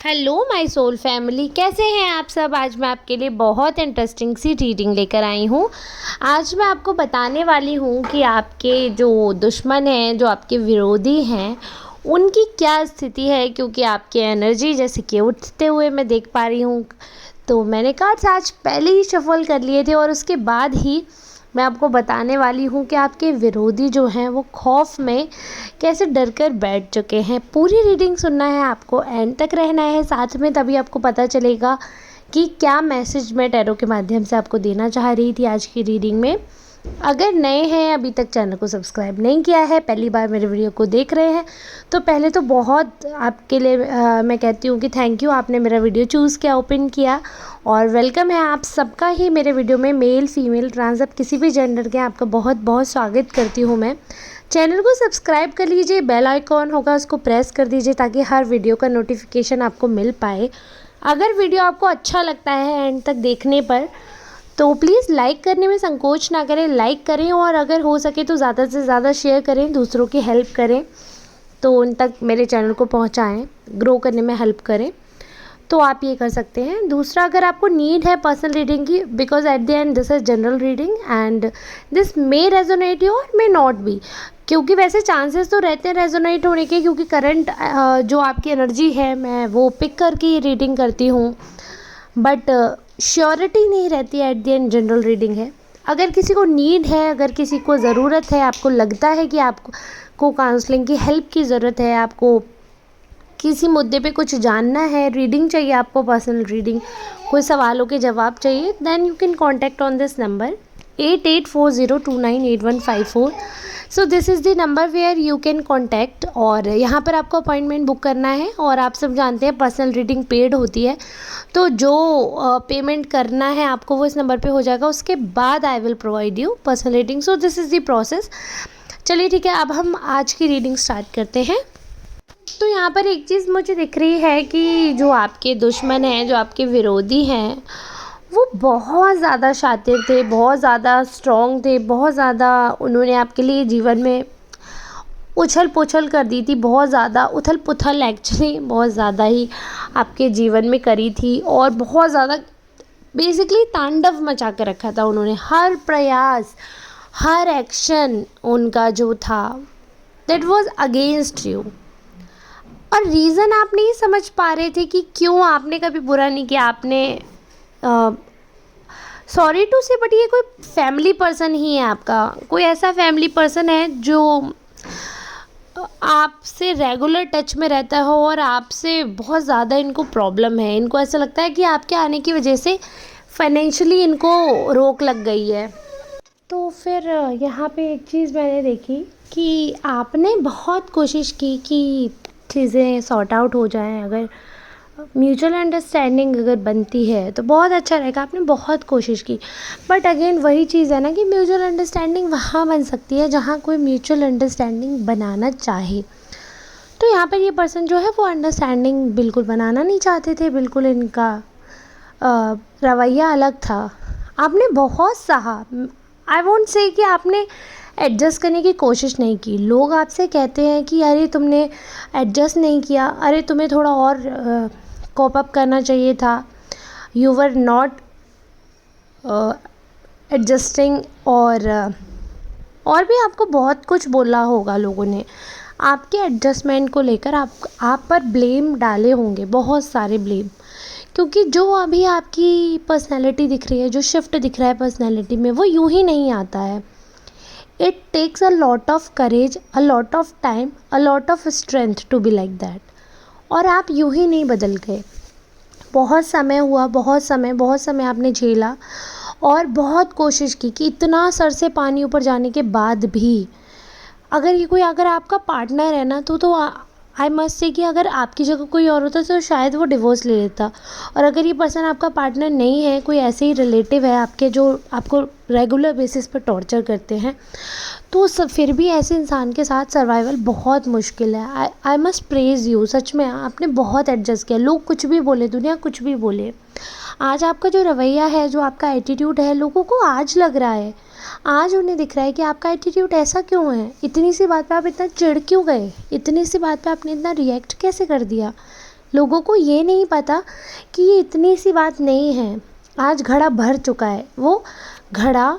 Hello my soul family, कैसे हैं आप सब। आज मैं आपके लिए बहुत इंटरेस्टिंग सी रीडिंग लेकर आई हूँ। आज मैं आपको बताने वाली हूँ कि आपके जो दुश्मन हैं, जो आपके विरोधी हैं, उनकी क्या स्थिति है। क्योंकि आपकी एनर्जी जैसे कि उठते हुए मैं देख पा रही हूँ, तो मैंने कार्ड्स आज पहले ही शफल कर लिए थे और उसके बाद ही मैं आपको बताने वाली हूँ कि आपके विरोधी जो हैं वो खौफ में कैसे डर कर बैठ चुके हैं। पूरी रीडिंग सुनना है आपको, एंड तक रहना है साथ में, तभी आपको पता चलेगा कि क्या मैसेज मैं टैरो के माध्यम से आपको देना चाह रही थी आज की रीडिंग में। अगर नए हैं, अभी तक चैनल को सब्सक्राइब नहीं किया है, पहली बार मेरे वीडियो को देख रहे हैं, तो पहले तो बहुत आपके लिए मैं कहती हूँ कि थैंक यू, आपने मेरा वीडियो चूज़ किया, ओपन किया, और वेलकम है आप सबका ही मेरे वीडियो में। मेल फीमेल ट्रांस, आप किसी भी जेंडर के, आपका बहुत बहुत स्वागत करती हूँ मैं। चैनल को सब्सक्राइब कर लीजिए, बेल आइकॉन होगा उसको प्रेस कर दीजिए ताकि हर वीडियो का नोटिफिकेशन आपको मिल पाए। अगर वीडियो आपको अच्छा लगता है एंड तक देखने पर, तो प्लीज़ लाइक करने में संकोच ना करें, लाइक करें, और अगर हो सके तो ज़्यादा से ज़्यादा शेयर करें, दूसरों की हेल्प करें, तो उन तक मेरे चैनल को पहुंचाएं, ग्रो करने में हेल्प करें। तो आप ये कर सकते हैं। दूसरा, अगर आपको नीड है पर्सनल रीडिंग की, because at the end this is general reading and this may resonate you और मे नॉट बी, क्योंकि वैसे चांसेस तो रहते हैं रेजोनेट होने के, क्योंकि करंट जो आपकी एनर्जी है मैं वो पिक करके ये रीडिंग करती हूँ, बट श्योरिटी नहीं रहती है। At the end general reading है। अगर किसी को नीड है, अगर किसी को ज़रूरत है, आपको लगता है कि आपको काउंसलिंग की हेल्प की ज़रूरत है, आपको किसी मुद्दे पे कुछ जानना है, रीडिंग चाहिए आपको, पर्सनल रीडिंग, कोई सवालों के जवाब चाहिए, then you can contact on this number 8840298154। So this is the number where you can contact, और यहाँ पर आपको अपॉइंटमेंट बुक करना है। और आप सब जानते हैं पर्सनल रीडिंग पेड होती है, तो जो पेमेंट करना है आपको वो इस नंबर पे हो जाएगा, उसके बाद I will provide you personal reading. So this is the process. चलिए ठीक है, अब हम आज की रीडिंग स्टार्ट करते हैं। तो यहाँ पर एक चीज़ मुझे दिख रही है कि जो आपके दुश्मन हैं, जो आपके विरोधी हैं, वो बहुत ज़्यादा शातिर थे, बहुत ज़्यादा स्ट्रॉन्ग थे, बहुत ज़्यादा उन्होंने आपके लिए जीवन में उछल पुछल कर दी थी, बहुत ज़्यादा उथल पुथल एक्चुअली बहुत ज़्यादा ही आपके जीवन में करी थी, और बहुत ज़्यादा बेसिकली तांडव मचा कर रखा था उन्होंने। हर प्रयास, हर एक्शन उनका जो था, दैट वॉज अगेंस्ट यू, और रीज़न आप नहीं समझ पा रहे थे कि क्यों। आपने कभी बुरा नहीं किया, आपने सॉरी टू से, बट ये कोई फैमिली पर्सन ही है आपका, कोई ऐसा फैमिली पर्सन है जो आपसे रेगुलर टच में रहता हो, और आपसे बहुत ज़्यादा इनको प्रॉब्लम है। इनको ऐसा लगता है कि आपके आने की वजह से फाइनेंशियली इनको रोक लग गई है। तो फिर यहाँ पे एक चीज़ मैंने देखी कि आपने बहुत कोशिश की कि चीज़ें सॉर्ट आउट हो जाएं, अगर म्यूचुअल अंडरस्टैंडिंग अगर बनती है तो बहुत अच्छा रहेगा। आपने बहुत कोशिश की, बट अगेन वही चीज़ है ना कि म्यूचुअल अंडरस्टैंडिंग वहाँ बन सकती है जहाँ कोई म्यूचुअल अंडरस्टैंडिंग बनाना चाहे। तो यहाँ पर ये पर्सन जो है वो अंडरस्टैंडिंग बिल्कुल बनाना नहीं चाहते थे, बिल्कुल इनका रवैया अलग था। आपने बहुत सहा, आई वोंट से कि आपने एडजस्ट करने की कोशिश नहीं की। लोग आपसे कहते हैं कि अरे तुमने एडजस्ट नहीं किया, अरे तुम्हें थोड़ा और कोप अप करना चाहिए था, यू वर नॉट एडजस्टिंग, और भी आपको बहुत कुछ बोला होगा लोगों ने। आपके एडजस्टमेंट को लेकर आप पर ब्लेम डाले होंगे, बहुत सारे ब्लेम, क्योंकि जो अभी आपकी पर्सनैलिटी दिख रही है, जो शिफ्ट दिख रहा है पर्सनैलिटी में, वो यूँ ही नहीं आता है। It takes a lot of courage, a lot of time, a lot of strength to be like that. और आप यूँ ही नहीं बदल गए। बहुत समय हुआ, बहुत समय आपने झेला, और बहुत कोशिश की कि इतना सर से पानी ऊपर जाने के बाद भी, अगर आपका पार्टनर है ना, तो आई मस्ट से कि अगर आपकी जगह कोई और होता तो शायद वो डिवोर्स ले लेता। और अगर ये पर्सन आपका पार्टनर नहीं है, कोई ऐसे ही रिलेटिव है आपके जो आपको रेगुलर बेसिस पर टॉर्चर करते हैं, तो फिर भी ऐसे इंसान के साथ सर्वाइवल बहुत मुश्किल है। आई मस्ट प्रेज़ यू, सच में आपने बहुत एडजस्ट किया। लोग कुछ भी बोले, दुनिया कुछ भी बोले, आज आपका जो रवैया है, जो आपका एटीट्यूड है, लोगों को आज लग रहा है, आज उन्हें दिख रहा है कि आपका एटीट्यूड ऐसा क्यों है। इतनी सी बात पे आप इतना चिढ़ क्यों गए, इतनी सी बात पे आपने इतना रिएक्ट कैसे कर दिया, लोगों को ये नहीं पता कि ये इतनी सी बात नहीं है। आज घड़ा भर चुका है, वो घड़ा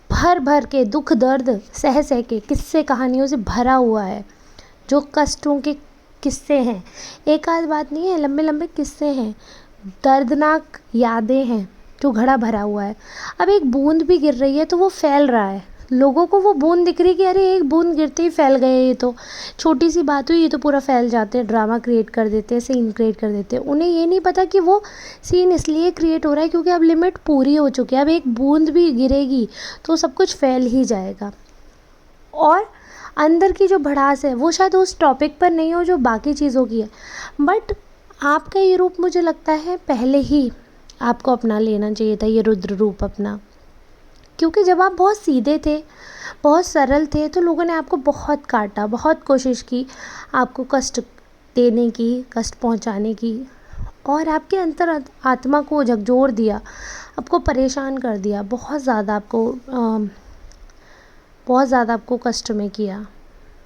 भर भर के दुख दर्द सह सह के किस्से कहानियों से भरा हुआ है। जो कष्टों के किस्से हैं, एक आध बात नहीं है, लंबे लंबे किस्से हैं, दर्दनाक यादें हैं जो घड़ा भरा हुआ है। अब एक बूंद भी गिर रही है तो वो फैल रहा है। लोगों को वो बूंद दिख रही है कि अरे एक बूंद गिरते ही फैल गए, ये तो छोटी सी बात हुई, ये तो पूरा फैल जाते हैं, ड्रामा क्रिएट कर देते हैं, सीन क्रिएट कर देते हैं। उन्हें ये नहीं पता कि वो सीन इसलिए क्रिएट हो रहा है क्योंकि अब लिमिट पूरी हो चुकी है। अब एक बूंद भी गिरेगी तो सब कुछ फैल ही जाएगा। और अंदर की जो भड़ास है वो शायद उस टॉपिक पर नहीं हो जो बाकी चीज़ों की है, बट आपका ये रूप मुझे लगता है पहले ही आपको अपना लेना चाहिए था, ये रुद्र रूप अपना। क्योंकि जब आप बहुत सीधे थे, बहुत सरल थे, तो लोगों ने आपको बहुत काटा, बहुत कोशिश की आपको कष्ट देने की, कष्ट पहुंचाने की, और आपके अंतर आत्मा को झकझोर दिया, आपको परेशान कर दिया, बहुत ज़्यादा आपको कष्ट में किया,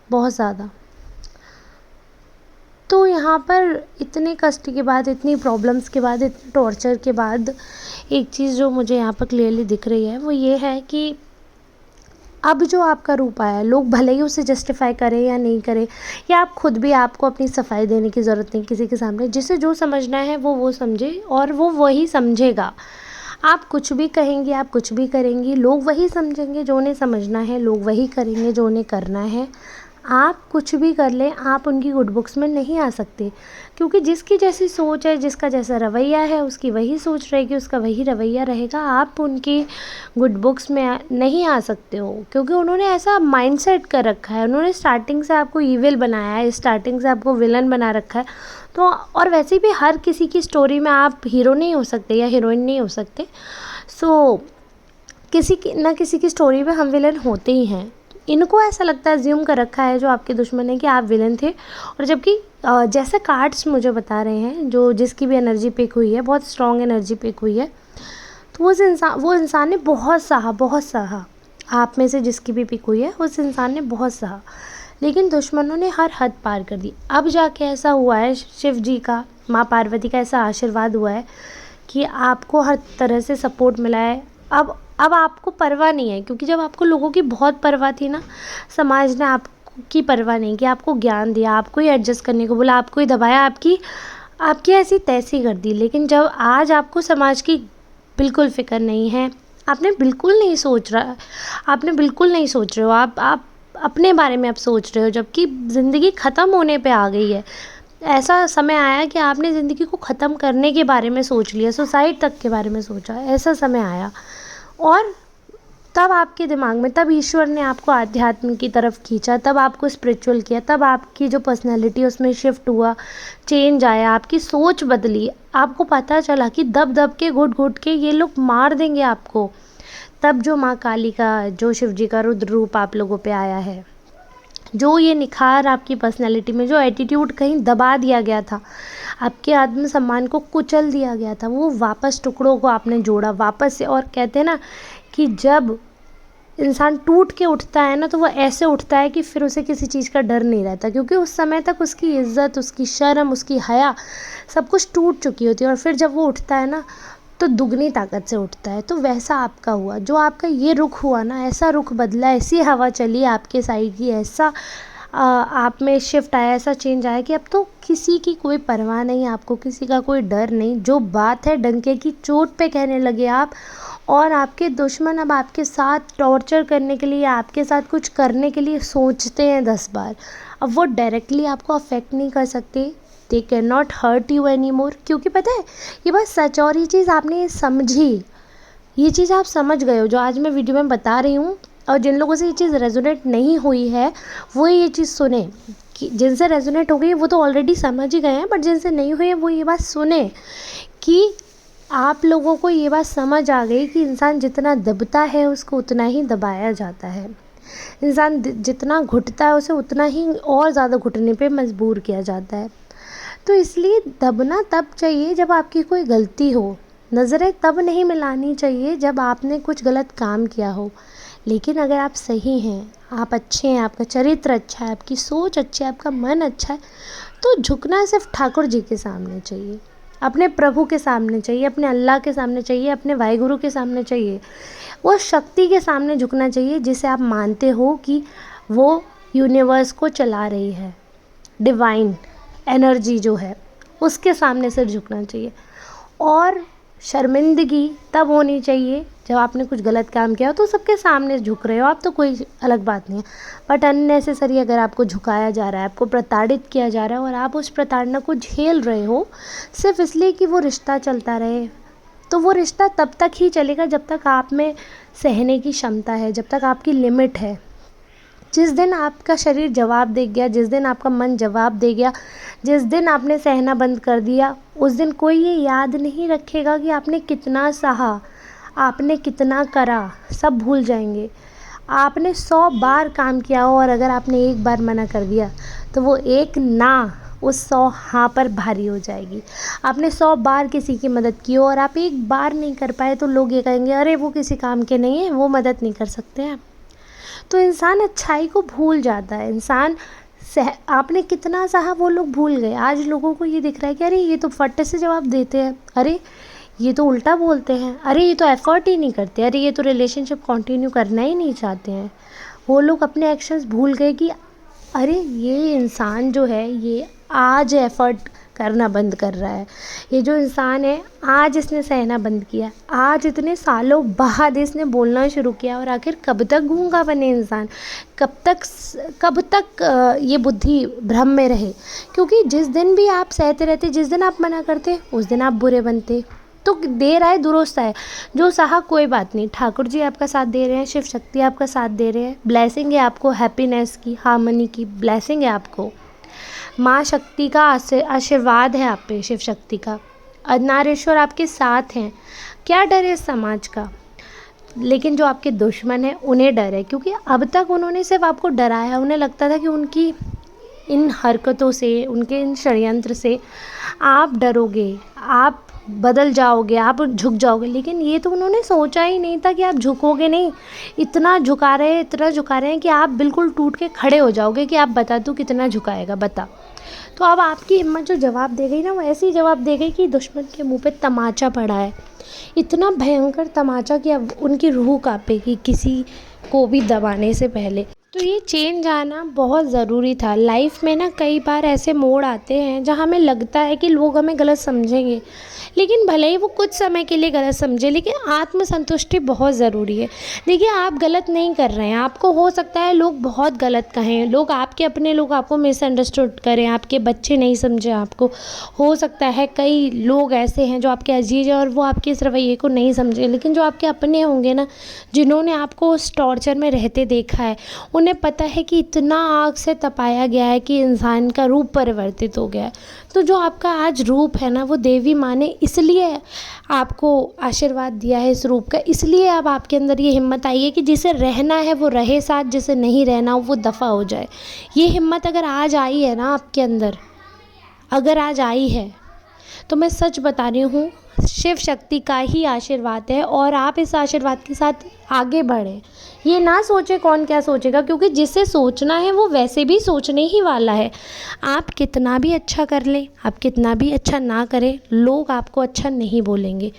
बहुत ज़्यादा। तो यहाँ पर इतने कष्ट के बाद, इतनी प्रॉब्लम्स के बाद, इतने टॉर्चर के बाद एक चीज़ जो मुझे यहाँ पर क्लियरली दिख रही है वो ये है कि अब जो आपका रूप आया है, लोग भले ही उसे जस्टिफाई करें या नहीं करें, या आप खुद भी, आपको अपनी सफाई देने की ज़रूरत नहीं किसी के सामने। जिसे जो समझना है वो समझे और वो वही समझेगा। आप कुछ भी कहेंगे, आप कुछ भी करेंगी, लोग वही समझेंगे जो उन्हें समझना है, लोग वही करेंगे जो उन्हें करना है। आप कुछ भी कर लें, आप उनकी गुड बुक्स में नहीं आ सकते, क्योंकि जिसकी जैसी सोच है, जिसका जैसा रवैया है, उसकी वही सोच रहेगी, उसका वही रवैया रहेगा। आप उनकी गुड बुक्स में नहीं आ सकते हो, क्योंकि उन्होंने ऐसा माइंडसेट कर रखा है। उन्होंने स्टार्टिंग से आपको ईविल बनाया है, स्टार्टिंग से आपको विलन बना रखा है। तो और वैसे भी हर किसी की स्टोरी में आप हीरो नहीं हो सकते या हीरोइन नहीं हो सकते। सो किसी की स्टोरी में हम विलन होते ही हैं। इनको ऐसा लगता है, अज्यूम कर रखा है जो आपके दुश्मन है कि आप विलन थे, और जबकि जैसे कार्ड्स मुझे बता रहे हैं, जो जिसकी भी एनर्जी पिक हुई है, बहुत स्ट्रॉन्ग एनर्जी पिक हुई है, तो वो इंसान ने बहुत सहा। आप में से जिसकी भी पिक हुई है, उस इंसान ने बहुत सहा, लेकिन दुश्मनों ने हर हद पार कर दी। अब जाके ऐसा हुआ है, शिव जी का, माँ पार्वती का ऐसा आशीर्वाद हुआ है कि आपको हर तरह से सपोर्ट मिला है। अब आपको परवाह नहीं है, क्योंकि जब आपको लोगों की बहुत परवाह थी ना, समाज ने आपकी परवाह नहीं की, आपको ज्ञान दिया, आपको ही एडजस्ट करने को बोला, आपको ही दबाया, आपकी ऐसी तैसी कर दी। लेकिन जब आज आपको समाज की बिल्कुल फ़िक्र नहीं है, आपने बिल्कुल नहीं सोच रहे हो, आप अपने बारे में आप सोच रहे हो, जबकि ज़िंदगी ख़त्म होने पे आ गई है। ऐसा समय आया कि आपने ज़िंदगी को ख़त्म करने के बारे में सोच लिया, सुसाइड तक के बारे में सोचा, ऐसा समय आया। और तब आपके दिमाग में, तब ईश्वर ने आपको आध्यात्म की तरफ खींचा, तब आपको स्पिरिचुअल किया, तब आपकी जो पर्सनैलिटी उसमें शिफ्ट हुआ, चेंज आया, आपकी सोच बदली। आपको पता चला कि दब दब के, घुट घुट के ये लोग मार देंगे आपको। तब जो माँ काली का, जो शिव जी का रुद्र रूप आप लोगों पे आया है, जो ये निखार आपकी पर्सनैलिटी में, जो एटीट्यूड कहीं दबा दिया गया था, आपके आत्मसम्मान को कुचल दिया गया था, वो वापस टुकड़ों को आपने जोड़ा वापस से। और कहते हैं ना कि जब इंसान टूट के उठता है ना, तो वो ऐसे उठता है कि फिर उसे किसी चीज़ का डर नहीं रहता, क्योंकि उस समय तक उसकी इज़्ज़त, उसकी शर्म, उसकी हया सब कुछ टूट चुकी होती है। और फिर जब वो उठता है ना, तो दुगनी ताकत से उठता है। तो वैसा आपका हुआ, जो आपका ये रुख हुआ ना, ऐसा रुख बदला, ऐसी हवा चली आपके साइड की, ऐसा आप में शिफ्ट आया, ऐसा चेंज आया कि अब तो किसी की कोई परवाह नहीं, आपको किसी का कोई डर नहीं। जो बात है डंके की चोट पे कहने लगे आप, और आपके दुश्मन अब आपके साथ टॉर्चर करने के लिए, आपके साथ कुछ करने के लिए सोचते हैं 10 बार। अब वो डायरेक्टली आपको अफेक्ट नहीं कर सकते, they can not hurt you any more, क्योंकि पता है ये बात सच। और ये चीज़ आपने समझी, ये चीज़ आप समझ गए हो, जो आज मैं वीडियो में बता रही हूँ। और जिन लोगों से ये चीज़ रेजोनेट नहीं हुई है, वो ये चीज़ सुने, कि जिनसे रेजोनेट हो गई है वो तो ऑलरेडी समझ ही गए हैं, बट जिनसे नहीं हुई है वो ये बात सुने कि आप लोगों को ये बात समझ आ गई कि इंसान जितना दबता है उसको उतना ही दबाया जाता है। इंसान जितना घुटता है उसे उतना ही और ज़्यादा घुटने पे मजबूर किया जाता है। तो इसलिए दबना तब चाहिए जब आपकी कोई गलती हो, नज़रें तब नहीं मिलानी चाहिए जब आपने कुछ गलत काम किया हो। लेकिन अगर आप सही हैं, आप अच्छे हैं, आपका चरित्र अच्छा है, आपकी सोच अच्छी है, आपका मन अच्छा है, तो झुकना सिर्फ ठाकुर जी के सामने चाहिए, अपने प्रभु के सामने चाहिए, अपने अल्लाह के सामने चाहिए, अपने वाहिगुरु के सामने चाहिए। वो शक्ति के सामने झुकना चाहिए जिसे आप मानते हो कि वो यूनिवर्स को चला रही है, डिवाइन एनर्जी जो है उसके सामने सिर झुकना चाहिए। और शर्मिंदगी तब होनी चाहिए जब आपने कुछ गलत काम किया हो, तो सबके सामने झुक रहे हो आप, तो कोई अलग बात नहीं है। बट अननेसेसरी अगर आपको झुकाया जा रहा है, आपको प्रताड़ित किया जा रहा है और आप उस प्रताड़ना को झेल रहे हो सिर्फ इसलिए कि वो रिश्ता चलता रहे, तो वो रिश्ता तब तक ही चलेगा जब तक आप में सहने की क्षमता है, जब तक आपकी लिमिट है। जिस दिन आपका शरीर जवाब दे गया, जिस दिन आपका मन जवाब दे गया, जिस दिन आपने सहना बंद कर दिया, उस दिन कोई ये याद नहीं रखेगा कि आपने कितना सहा, आपने कितना करा, सब भूल जाएंगे। आपने 100 बार काम किया हो और अगर आपने एक बार मना कर दिया तो वो एक ना उस 100 हाँ पर भारी हो जाएगी। आपने 100 बार किसी की मदद की हो और आप एक बार नहीं कर पाए तो लोग ये कहेंगे अरे वो किसी काम के नहीं है, वो मदद नहीं कर सकते हैं। तो इंसान अच्छाई को भूल जाता है, इंसान आपने कितना सहा वो लोग भूल गए। आज लोगों को ये दिख रहा है कि अरे ये तो फट से जवाब देते हैं, अरे ये तो उल्टा बोलते हैं, अरे ये तो एफ़र्ट ही नहीं करते, अरे ये तो रिलेशनशिप कंटिन्यू करना ही नहीं चाहते हैं। वो लोग अपने एक्शंस भूल गए कि अरे ये इंसान जो है ये आज एफ़र्ट करना बंद कर रहा है, ये जो इंसान है आज इसने सहना बंद किया, आज इतने सालों बाद इसने बोलना शुरू किया। और आखिर कब तक गूंगा बने इंसान, कब तक ये बुद्धि भ्रम में रहे। क्योंकि जिस दिन भी आप सहते रहते, जिस दिन आप मना करते उस दिन आप बुरे बनते। तो देर आए दुरुस्त आए, जो सहा कोई बात नहीं, ठाकुर जी आपका साथ दे रहे हैं, शिव शक्ति आपका साथ दे रहे हैं, ब्लेसिंग है आपको, हैप्पीनेस की, हार्मनी की ब्लेसिंग है आपको, माँ शक्ति का आशीर्वाद है आप पे, शिव शक्ति का, अर्धनारीश्वर आपके साथ हैं। क्या डर है समाज का, लेकिन जो आपके दुश्मन हैं उन्हें डर है, क्योंकि अब तक उन्होंने सिर्फ आपको डराया। उन्हें लगता था कि उनकी इन हरकतों से, उनके इन षड्यंत्र से आप डरोगे, आप बदल जाओगे, आप झुक जाओगे। लेकिन ये तो उन्होंने सोचा ही नहीं था कि आप झुकोगे नहीं। इतना झुका रहे हैं कि आप बिल्कुल टूट के खड़े हो जाओगे कि आप बता तू कितना झुकाएगा, बता। तो अब आपकी हिम्मत जो जवाब दे गई ना, वो ऐसे ही जवाब दे गई कि दुश्मन के मुंह पे तमाचा पड़ा है, इतना भयंकर तमाचा कि अब उनकी रूह कांपेगी किसी को भी दबाने से पहले। तो ये चेंज आना बहुत ज़रूरी था। लाइफ में ना कई बार ऐसे मोड़ आते हैं जहाँ हमें लगता है कि लोग हमें गलत समझेंगे, लेकिन भले ही वो कुछ समय के लिए गलत समझे, लेकिन आत्मसंतुष्टि बहुत ज़रूरी है। देखिए आप गलत नहीं कर रहे हैं, आपको हो सकता है लोग बहुत गलत कहें, लोग आपके अपने लोग आपको मिसअंडरस्टूड करें, आपके बच्चे नहीं समझें आपको, हो सकता है कई लोग ऐसे हैं जो आपके अजीज हैं और वो आपके इस रवैये को नहीं समझे। लेकिन जो आपके अपने होंगे ना, जिन्होंने आपको उस टॉर्चर में रहते देखा है, उन्हें पता है कि इतना आग से तपाया गया है कि इंसान का रूप परिवर्तित हो गया है। तो जो आपका आज रूप है ना, वो देवी माँ ने इसलिए आपको आशीर्वाद दिया है इस रूप का, इसलिए अब आपके अंदर ये हिम्मत आई है कि जिसे रहना है वो रहे साथ, जिसे नहीं रहना वो दफ़ा हो जाए। ये हिम्मत अगर आज आई है ना आपके अंदर, अगर आज आई है, तो मैं सच बता रही हूँ, शिव शक्ति का ही आशीर्वाद है। और आप इस आशीर्वाद के साथ आगे बढ़ें। ये ना सोचे कौन क्या सोचेगा, क्योंकि जिसे सोचना है वो वैसे भी सोचने ही वाला है। आप कितना भी अच्छा कर लें, आप कितना भी अच्छा ना करें, लोग आपको अच्छा नहीं बोलेंगे।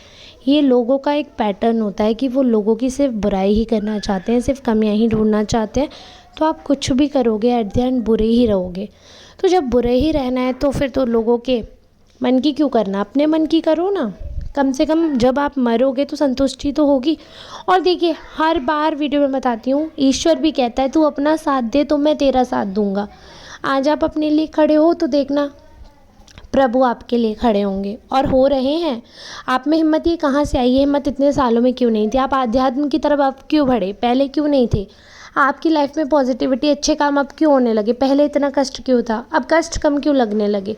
ये लोगों का एक पैटर्न होता है कि वो लोगों की सिर्फ बुराई ही करना चाहते हैं, सिर्फ कमियां ही ढूंढना चाहते हैं। तो आप कुछ भी करोगे एट द एंड बुरे ही रहोगे। तो जब बुरे ही रहना है तो फिर तो लोगों के मन की क्यों करना, अपने मन की करो ना। कम से कम जब आप मरोगे तो संतुष्टि तो होगी। और देखिए हर बार वीडियो में बताती हूँ, ईश्वर भी कहता है तू अपना साथ दे तो मैं तेरा साथ दूंगा। आज आप अपने लिए खड़े हो तो देखना प्रभु आपके लिए खड़े होंगे, और हो रहे हैं। आप में हिम्मत ये कहाँ से आई है? हिम्मत इतने सालों में क्यों नहीं थी? आप आध्यात्म की तरफ आप क्यों बढ़े, पहले क्यों नहीं थे? आपकी लाइफ में पॉजिटिविटी, अच्छे काम अब क्यों होने लगे? पहले इतना कष्ट क्यों था, अब कष्ट कम क्यों लगने लगे?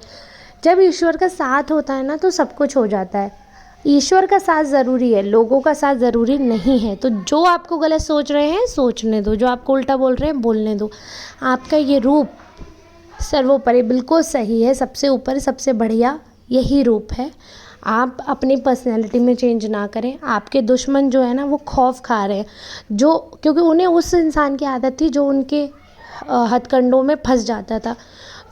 जब ईश्वर का साथ होता है ना तो सब कुछ हो जाता है। ईश्वर का साथ ज़रूरी है, लोगों का साथ ज़रूरी नहीं है। तो जो आपको गलत सोच रहे हैं सोचने दो, जो आपको उल्टा बोल रहे हैं बोलने दो। आपका ये रूप सर्वोपरि बिल्कुल सही है, सबसे ऊपर सबसे बढ़िया यही रूप है। आप अपनी पर्सनैलिटी में चेंज ना करें। आपके दुश्मन जो है ना वो खौफ खा रहे हैं, जो क्योंकि उन्हें उस इंसान की आदत थी जो उनके हथकंडों में फंस जाता था।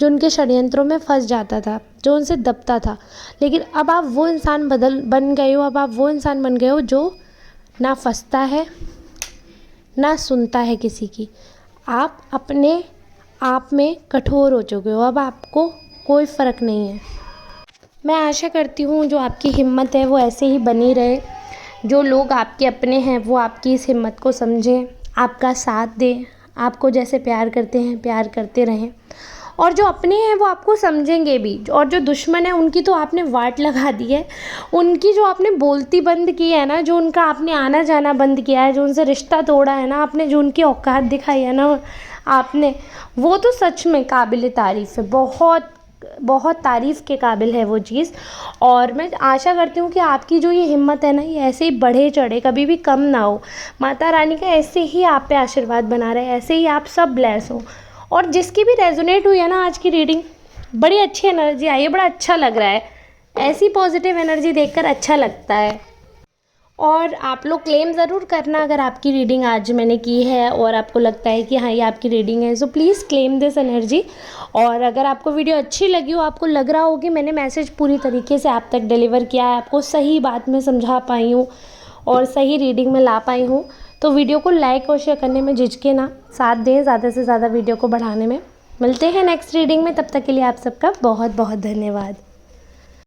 जो उनके षड्यंत्रों में फंस जाता था, जो उनसे दबता था। लेकिन अब आप वो इंसान बन गए हो, अब आप वो इंसान बन गए हो जो ना फंसता है, ना सुनता है किसी की। आप अपने आप में कठोर हो चुके हो, अब आपको कोई फ़र्क नहीं है। मैं आशा करती हूँ जो आपकी हिम्मत है वो ऐसे ही बनी रहे, जो लोग आपके अपने हैं वो आपकी इस हिम्मत को समझें, आपका साथ दें, आपको जैसे प्यार करते हैं प्यार करते रहें। और जो अपने हैं वो आपको समझेंगे भी, और जो दुश्मन है उनकी तो आपने वाट लगा दी है, उनकी जो आपने बोलती बंद की है ना, जो उनका आपने आना जाना बंद किया है, जो उनसे रिश्ता तोड़ा है ना आपने, जो उनकी औकात दिखाई है ना आपने, वो तो सच में काबिल तारीफ़ है, बहुत बहुत तारीफ़ के काबिल है वो चीज़। और मैं आशा करती हूँ कि आपकी जो ये हिम्मत है ना, ये ऐसे ही बढ़े चढ़े, कभी भी कम ना हो। माता रानी का ऐसे ही आप पे आशीर्वाद बना रहे, ऐसे ही आप सब ब्लेस हो। और जिसकी भी रेजोनेट हुई है ना आज की रीडिंग, बड़ी अच्छी एनर्जी आई है, बड़ा अच्छा लग रहा है। ऐसी पॉजिटिव एनर्जी देखकर अच्छा लगता है। और आप लोग क्लेम ज़रूर करना अगर आपकी रीडिंग आज मैंने की है और आपको लगता है कि हाँ ये आपकी रीडिंग है, so please claim this energy. और अगर आपको वीडियो अच्छी लगी हो, आपको लग रहा हो कि मैंने मैसेज पूरी तरीके से आप तक डिलीवर किया है, आपको सही बात में समझा पाई हूँ और सही रीडिंग में ला पाई हूँ, तो वीडियो को लाइक और शेयर करने में झिझके ना, साथ दें ज़्यादा से ज़्यादा वीडियो को बढ़ाने में। मिलते हैं नेक्स्ट रीडिंग में, तब तक के लिए आप सबका बहुत बहुत धन्यवाद।